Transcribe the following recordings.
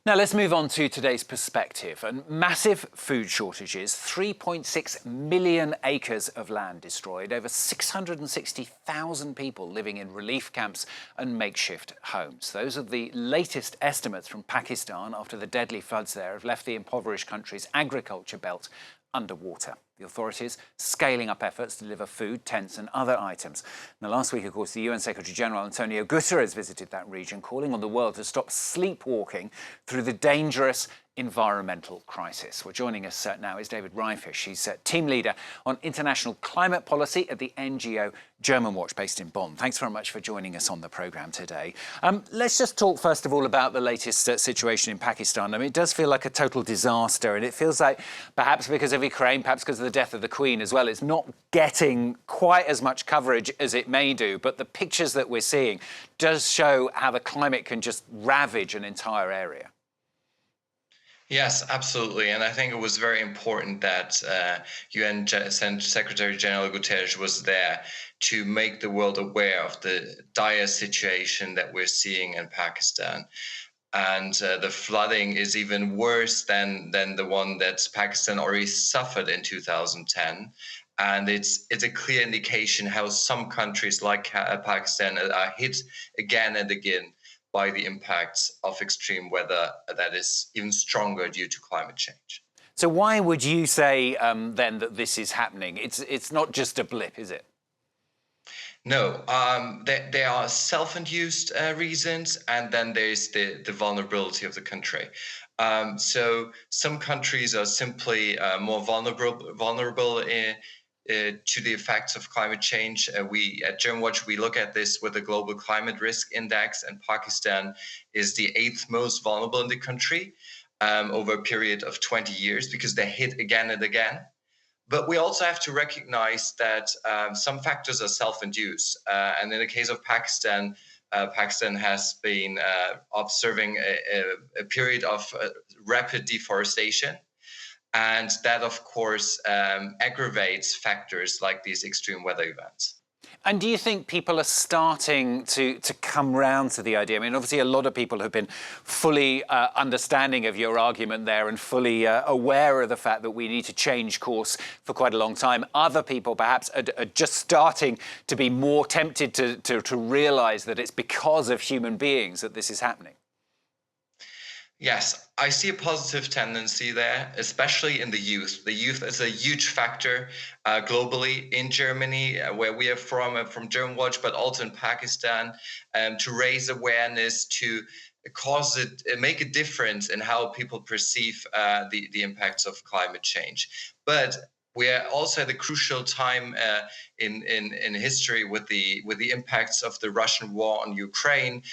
Now let's move on to today's perspective. And massive food shortages, 3.6 million acres of land destroyed, over 660,000 people living in relief camps and makeshift homes. Those are the latest estimates from Pakistan after the deadly floods there have left the impoverished country's agriculture belt underwater. The authorities scaling up efforts to deliver food, tents and other items. Now, last week, of course, the UN Secretary-General Antonio Guterres visited that region, calling on the world to stop sleepwalking through the dangerous environmental crisis. Well, joining us now is David Ryfisch. He's team leader on international climate policy at the NGO Germanwatch based in Bonn. Thanks very much for joining us on the programme today. Let's just talk first of all about the latest situation in Pakistan. I mean, it does feel like a total disaster, and it feels like perhaps because of Ukraine, perhaps because of the death of the Queen as well, it's not getting quite as much coverage as it may do. But the pictures that we're seeing does show how the climate can just ravage an entire area. Yes, absolutely. And I think it was very important that UN Secretary General Guterres was there to make the world aware of the dire situation that we're seeing in Pakistan. And the flooding is even worse than the one that Pakistan already suffered in 2010. And it's a clear indication how some countries like Pakistan are hit again and again by the impacts of extreme weather that is even stronger due to climate change. So why would you say then that this is happening? It's not just a blip, is it? No, there are self-induced reasons, and then there's the vulnerability of the country. So some countries are simply more vulnerable to the effects of climate change. We at Germanwatch, we look at this with the Global Climate Risk Index, and Pakistan is the 8th most vulnerable in the country over a period of 20 years because they're hit again and again. But we also have to recognize that some factors are self-induced. And in the case of Pakistan, Pakistan has been observing a period of rapid deforestation. And that, of course, aggravates factors like these extreme weather events. And do you think people are starting to come round to the idea? I mean, obviously, a lot of people have been fully understanding of your argument there and fully aware of the fact that we need to change course for quite a long time. Other people perhaps are just starting to be more tempted to realise that it's because of human beings that this is happening. Yes, I see a positive tendency there, especially in the youth. The youth is a huge factor globally in Germany, where we are from Germanwatch, but also in Pakistan, to raise awareness, to make a difference in how people perceive the impacts of climate change. But we are also at a crucial time in history with the impacts of the Russian war on Ukraine,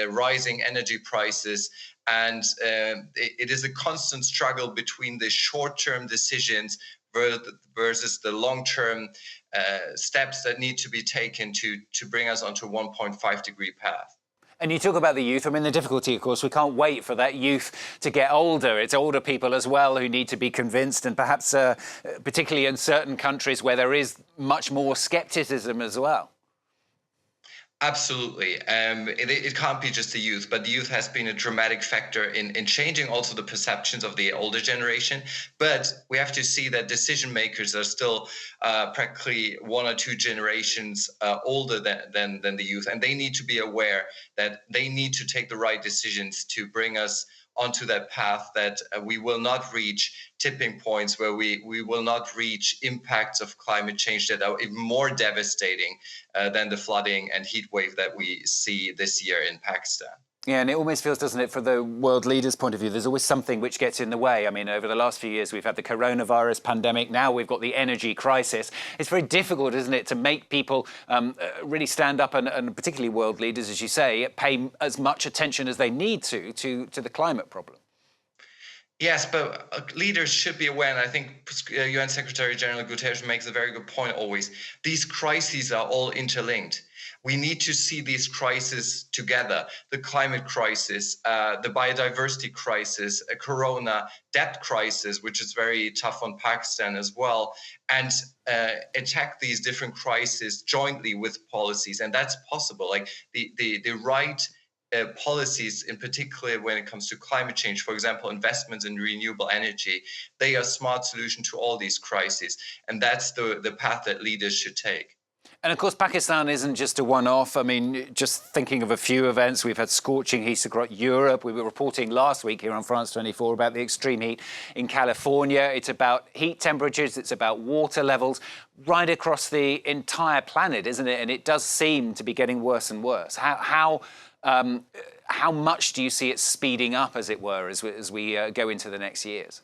rising energy prices. And it is a constant struggle between the short-term decisions versus the long-term steps that need to be taken to bring us onto a 1.5-degree path. And you talk about the youth. I mean, the difficulty, of course, we can't wait for that youth to get older. It's older people as well who need to be convinced, and perhaps particularly in certain countries where there is much more scepticism as well. Absolutely. It can't be just the youth, but the youth has been a dramatic factor in changing also the perceptions of the older generation. But we have to see that decision makers are still practically 1 or 2 generations older than the youth. And they need to be aware that they need to take the right decisions to bring us onto that path, that we will not reach tipping points where we will not reach impacts of climate change that are even more devastating than the flooding and heat wave that we see this year in Pakistan. Yeah, and it almost feels, doesn't it, for the world leaders' point of view, there's always something which gets in the way. I mean, over the last few years, we've had the coronavirus pandemic. Now we've got the energy crisis. It's very difficult, isn't it, to make people really stand up and particularly world leaders, as you say, pay as much attention as they need to the climate problem. Yes, but leaders should be aware, and I think UN Secretary General Guterres makes a very good point always. These crises are all interlinked. We need to see these crises together: the climate crisis, the biodiversity crisis, a corona, debt crisis, which is very tough on Pakistan as well, and attack these different crises jointly with policies. And that's possible. Like the right policies, in particular when it comes to climate change, for example, investments in renewable energy, they are a smart solution to all these crises. And that's the path that leaders should take. And of course, Pakistan isn't just a one-off. I mean, just thinking of a few events, we've had scorching heat across Europe. We were reporting last week here on France 24 about the extreme heat in California. It's about heat temperatures. It's about water levels right across the entire planet, isn't it? And it does seem to be getting worse and worse. How much do you see it speeding up, as it were, as we go into the next years?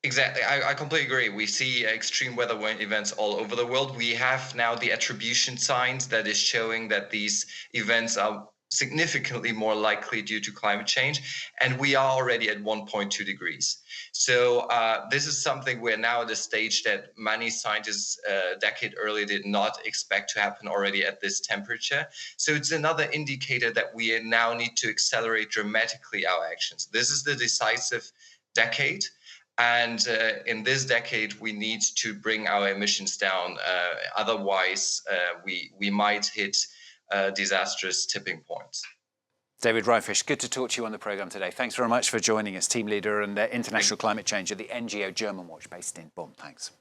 Exactly. I completely agree. We see extreme weather events all over the world. We have now the attribution science that is showing that these events are significantly more likely due to climate change. And we are already at 1.2 degrees. So this is something we're now at a stage that many scientists a decade earlier did not expect to happen already at this temperature. So it's another indicator that we now need to accelerate dramatically our actions. This is the decisive decade. And in this decade, we need to bring our emissions down. Otherwise, we might hit disastrous tipping points. David Ryfisch, good to talk to you on the programme today. Thanks very much for joining us, team leader and international climate change at the NGO Germanwatch based in Bonn. Thanks.